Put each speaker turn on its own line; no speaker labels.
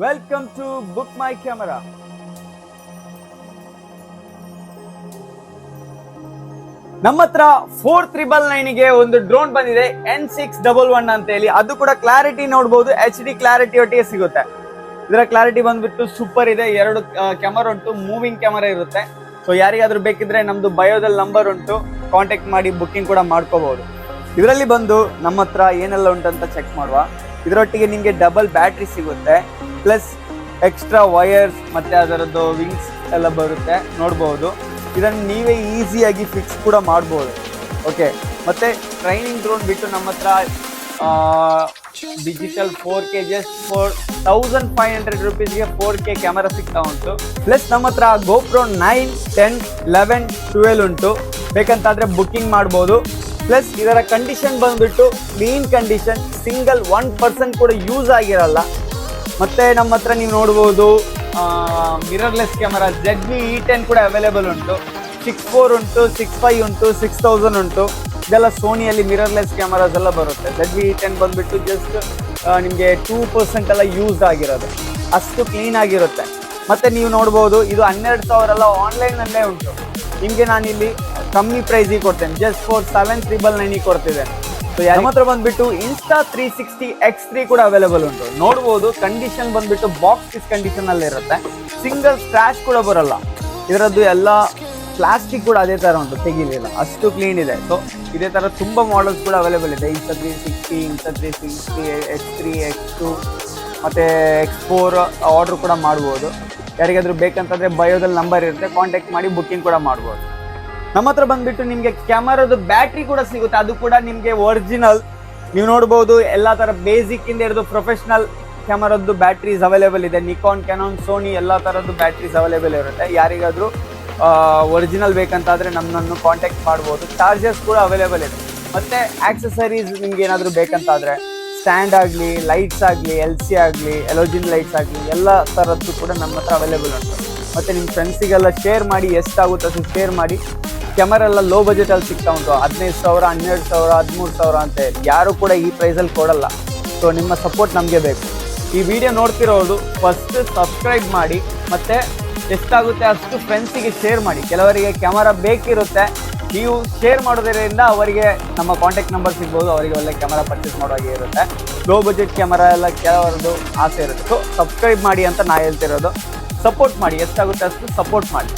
Welcome to book my camera. ನಮ್ಮ ಹತ್ರ 4399 ಒಂದು ಡ್ರೋನ್ ಬಂದಿದೆ N611 ಅಂತ ಹೇಳಿ. ಅದು ಕೂಡ ಕ್ಲಾರಿಟಿ ನೋಡಬಹುದು, HD ಕ್ಲಾರಿಟಿ ಒಟ್ಟಿಗೆ ಸಿಗುತ್ತೆ. ಇದರ ಕ್ಲಾರಿಟಿ ಬಂದ್ಬಿಟ್ಟು ಸೂಪರ್ ಇದೆ. 2 ಕ್ಯಾಮರಾ ಉಂಟು, ಮೂವಿಂಗ್ ಕ್ಯಾಮರಾ ಇರುತ್ತೆ. ಸೊ ಯಾರಿಗಾದ್ರೂ ಬೇಕಿದ್ರೆ ನಮ್ದು ಬಯೋದಲ್ಲಿ ನಂಬರ್ ಉಂಟು, ಕಾಂಟ್ಯಾಕ್ಟ್ ಮಾಡಿ ಬುಕ್ಕಿಂಗ್ ಕೂಡ ಮಾಡ್ಕೋಬಹುದು. ಇದರಲ್ಲಿ ಬಂದು ನಮ್ಮ ಹತ್ರ ಏನೆಲ್ಲ ಉಂಟಂತ ಚೆಕ್ ಮಾಡುವ. ಇದರೊಟ್ಟಿಗೆ ನಿಮಗೆ ಡಬಲ್ ಬ್ಯಾಟ್ರಿ ಸಿಗುತ್ತೆ, ಪ್ಲಸ್ ಎಕ್ಸ್ಟ್ರಾ ವಯರ್ಸ್ ಮತ್ತೆ ಅದರದ್ದು ವಿಂಗ್ಸ್ ಎಲ್ಲ ಬರುತ್ತೆ ನೋಡ್ಬೋದು. ಇದನ್ನು ನೀವೇ ಈಸಿಯಾಗಿ ಫಿಕ್ಸ್ ಕೂಡ ಮಾಡ್ಬೋದು. ಓಕೆ, ಮತ್ತೆ ಟ್ರೈನಿಂಗ್ ಡ್ರೋನ್ ಬಿಟ್ಟು ನಮ್ಮ ಹತ್ರ digital 4K just 4500 ರುಪೀಸ್ಗೆ 4K camera ಸಿಗ್ತಾ ಉಂಟು. ಪ್ಲಸ್ ನಮ್ಮ ಹತ್ರ GoPro 9, 10, 11, 12 ಉಂಟು. ಬೇಕಂತಾದ್ರೆ ಬುಕ್ಕಿಂಗ್ ಮಾಡ್ಬೋದು. ಪ್ಲಸ್ ಇದರ ಕಂಡೀಷನ್ ಬಂದ್ಬಿಟ್ಟು ಕ್ಲೀನ್ ಕಂಡೀಷನ್, ಸಿಂಗಲ್ 1% ಕೂಡ ಯೂಸ್ ಆಗಿರಲ್ಲ. ಮತ್ತೆ ನಮ್ಮ ಹತ್ರ ನೀವು ನೋಡ್ಬೋದು ಮಿರರ್ಲೆಸ್ ಕ್ಯಾಮರಾ ZV-E10 ಕೂಡ ಅವೈಲೇಬಲ್ ಉಂಟು. 6.4 ಉಂಟು, 6.5 ಉಂಟು, 6000 ಉಂಟು. ಇದೆಲ್ಲ ಸೋನಿಯಲ್ಲಿ ಮಿರರ್ಲೆಸ್ ಕ್ಯಾಮರಾಸ್ ಎಲ್ಲ ಬರುತ್ತೆ. ZV-E10 ಬಂದ್ಬಿಟ್ಟು ಜಸ್ಟ್ ನಿಮಗೆ 2% ಎಲ್ಲ ಯೂಸ್ ಆಗಿರೋದು, ಅಷ್ಟು ಕ್ಲೀನ್ ಆಗಿರುತ್ತೆ. ಮತ್ತೆ ನೀವು ನೋಡ್ಬೋದು ಇದು 12,000 ಎಲ್ಲ ಆನ್ಲೈನಲ್ಲೇ ಉಂಟು. ನಿಮಗೆ ನಾನಿಲ್ಲಿ ಕಮ್ಮಿ ಪ್ರೈಸಿಗೆ ಕೊಡ್ತೇನೆ, ಜಸ್ಟ್ ಫಾರ್ 7,999 ಕೊಡ್ತಿದ್ದೇನೆ. ಸೊ ನಮ್ಮ ಹತ್ರ ಬಂದ್ಬಿಟ್ಟು Insta360 X3 ಕೂಡ ಅವೈಲೇಬಲ್ ಉಂಟು. ನೋಡ್ಬೋದು ಕಂಡೀಷನ್ ಬಂದ್ಬಿಟ್ಟು ಬಾಕ್ಸ್ ಪೀಸ್ ಕಂಡೀಷನ್ ಅಲ್ಲಿ ಇರುತ್ತೆ, ಸಿಂಗಲ್ ಸ್ಕ್ರಾಚ್ ಕೂಡ ಬರಲ್ಲ. ಇದರದ್ದು ಎಲ್ಲ ಪ್ಲಾಸ್ಟಿಕ್ ಕೂಡ ಅದೇ ತರ ಉಂಟು, ತೆಗಿಲಿಲ್ಲ, ಅಷ್ಟು ಕ್ಲೀನ್ ಇದೆ. ಸೊ ಇದೇ ತರ ತುಂಬಾ ಮಾಡೆಲ್ಸ್ ಕೂಡ ಅವೈಲೇಬಲ್ ಇದೆ. Insta360, Insta360 X3, X2 ಮತ್ತೆ X4 ಆರ್ಡರ್ ಕೂಡ ಮಾಡ್ಬೋದು. ಯಾರಿಗಾದ್ರೂ ಬೇಕಂತಂದ್ರೆ ಬಯೋದಲ್ಲಿ ನಂಬರ್ ಇರುತ್ತೆ, ಕಾಂಟ್ಯಾಕ್ಟ್ ಮಾಡಿ ಬುಕ್ಕಿಂಗ್ ಕೂಡ ಮಾಡ್ಬೋದು. ನಮ್ಮ ಹತ್ರ ಬಂದ್ಬಿಟ್ಟು ನಿಮಗೆ ಕ್ಯಾಮರಾದ ಬ್ಯಾಟ್ರಿ ಕೂಡ ಸಿಗುತ್ತೆ, ಅದು ಕೂಡ ನಿಮಗೆ ಒರಿಜಿನಲ್. ನೀವು ನೋಡ್ಬೋದು ಎಲ್ಲ ತರ ಬೇಸಿಕ್ ಇಂದ ಹಿಡಿದು ಪ್ರೊಫೆಷನಲ್ ಕ್ಯಾಮರಾದ್ದು ಬ್ಯಾಟ್ರೀಸ್ ಅವೈಲೇಬಲ್ ಇದೆ. ನಿಕಾನ್, ಕ್ಯಾನಾನ್, ಸೋನಿ ಎಲ್ಲ ತರದ್ದು ಬ್ಯಾಟ್ರೀಸ್ ಅವೈಲೇಬಲ್ ಇರುತ್ತೆ. ಯಾರಿಗಾದ್ರೂ ಒರಿಜಿನಲ್ ಬೇಕಂತಾದ್ರೆ ನಮ್ಮನ್ನು ಕಾಂಟ್ಯಾಕ್ಟ್ ಮಾಡ್ಬೋದು. ಚಾರ್ಜರ್ಸ್ ಕೂಡ ಅವೈಲೇಬಲ್ ಇದೆ. ಮತ್ತೆ ಆಕ್ಸೆಸರೀಸ್ ನಿಮ್ಗೆ ಏನಾದರೂ ಬೇಕಂತಾದ್ರೆ ಸ್ಟ್ಯಾಂಡ್ ಆಗಲಿ, ಲೈಟ್ಸ್ ಆಗಲಿ, LC ಆಗಲಿ, ಎಲೋಜಿನ್ ಲೈಟ್ಸ್ ಆಗಲಿ, ಎಲ್ಲ ಥರದ್ದು ಕೂಡ ನಮ್ಮ ಹತ್ರ ಅವೈಲೇಬಲ್ ಉಂಟು. ಮತ್ತು ನಿಮ್ಮ ಫ್ರೆಂಡ್ಸಿಗೆಲ್ಲ ಶೇರ್ ಮಾಡಿ, ಎಷ್ಟಾಗುತ್ತೋ ಅಷ್ಟು ಶೇರ್ ಮಾಡಿ. ಕ್ಯಾಮರಾ ಎಲ್ಲ ಲೋ ಬಜೆಟಲ್ಲಿ ಸಿಗ್ತಾ ಉಂಟು, 15,000, 12,000, 13,000 ಅಂತ ಹೇಳಿ. ಯಾರು ಕೂಡ ಈ ಪ್ರೈಸಲ್ಲಿ ಕೊಡಲ್ಲ. ಸೊ ನಿಮ್ಮ ಸಪೋರ್ಟ್ ನಮಗೆ ಬೇಕು. ಈ ವಿಡಿಯೋ ನೋಡ್ತಿರೋದು ಫಸ್ಟ್ ಸಬ್ಸ್ಕ್ರೈಬ್ ಮಾಡಿ, ಮತ್ತು ಎಷ್ಟಾಗುತ್ತೆ ಅಷ್ಟು ಫ್ರೆಂಡ್ಸಿಗೆ ಶೇರ್ ಮಾಡಿ. ಕೆಲವರಿಗೆ ಕ್ಯಾಮರಾ ಬೇಕಿರುತ್ತೆ, ನೀವು ಶೇರ್ ಮಾಡೋದ್ರಿಂದ ಅವರಿಗೆ ನಮ್ಮ ಕಾಂಟ್ಯಾಕ್ಟ್ ನಂಬರ್ ಸಿಗ್ಬೋದು, ಅವರಿಗೆ ಒಳ್ಳೆ ಕ್ಯಾಮರಾ ಪರ್ಚೇಸ್ ಮಾಡೋವಾಗೆ ಇರುತ್ತೆ. ಲೋ ಬಜೆಟ್ ಕ್ಯಾಮರಾ ಎಲ್ಲ ಕೆಲವರದ್ದು ಆಸೆ ಇರುತ್ತೆ. ಸೊ ಸಬ್ಸ್ಕ್ರೈಬ್ ಮಾಡಿ ಅಂತ ನಾ ಹೇಳ್ತಿರೋದು. ಸಪೋರ್ಟ್ ಮಾಡಿ, ಎಷ್ಟಾಗುತ್ತೆ ಅಷ್ಟು ಸಪೋರ್ಟ್ ಮಾಡಿ.